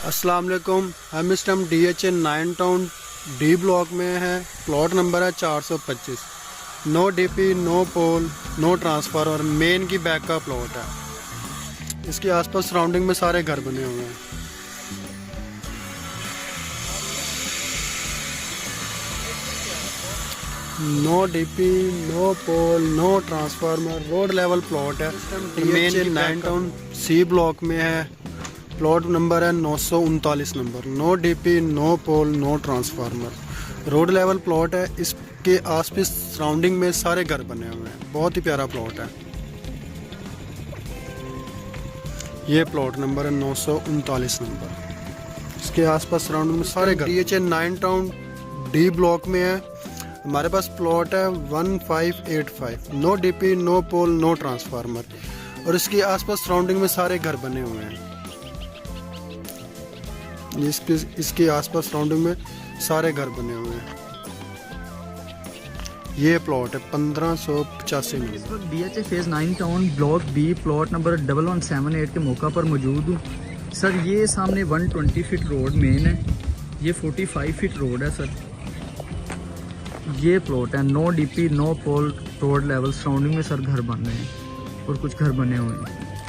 अस्सलाम वालेकुम। हम इस time DHA 9 town D block में है। प्लॉट नंबर है 425। No DP, no pole, no transformer, main की बैक का प्लॉट है। इसके आसपास सराउंडिंग में सारे घर बने हुए हैं। No DP, no pole, no transformer, road level plot है। DHA 9 टाउन C ब्लॉक में है। प्लॉट नंबर है 939 number. No DP, no pole, no transformer, road level plot है। इसके आसपास सराउंडिंग में सारे घर बने हुए हैं। बहुत ही प्यारा प्लॉट है। ये प्लॉट नंबर है 939 नंबर। इसके आसपास सराउंडिंग में सारे घर। DHA 9 टाउन D ब्लॉक में है। हमारे पास प्लॉट है 1585। No DP, no pole, no transformer, और इसके आसपास सराउंडिंग में सारे घर बने हुए हैं। इसके आसपास सराउंडिंग में सारे घर बने हुए हैं। ये प्लॉट है 1585 में। इस वक्त DHA phase 9 town block B plot number 1178 के मौका पर मौजूद हूँ। सर ये सामने 120 फीट रोड मेन है, ये 45 फीट रोड है। सर ये प्लॉट है। नो DP, नो पोल, रोड लेवल, सराउंडिंग में सर घर बन रहे हैं और कुछ घर बने हुए हैं।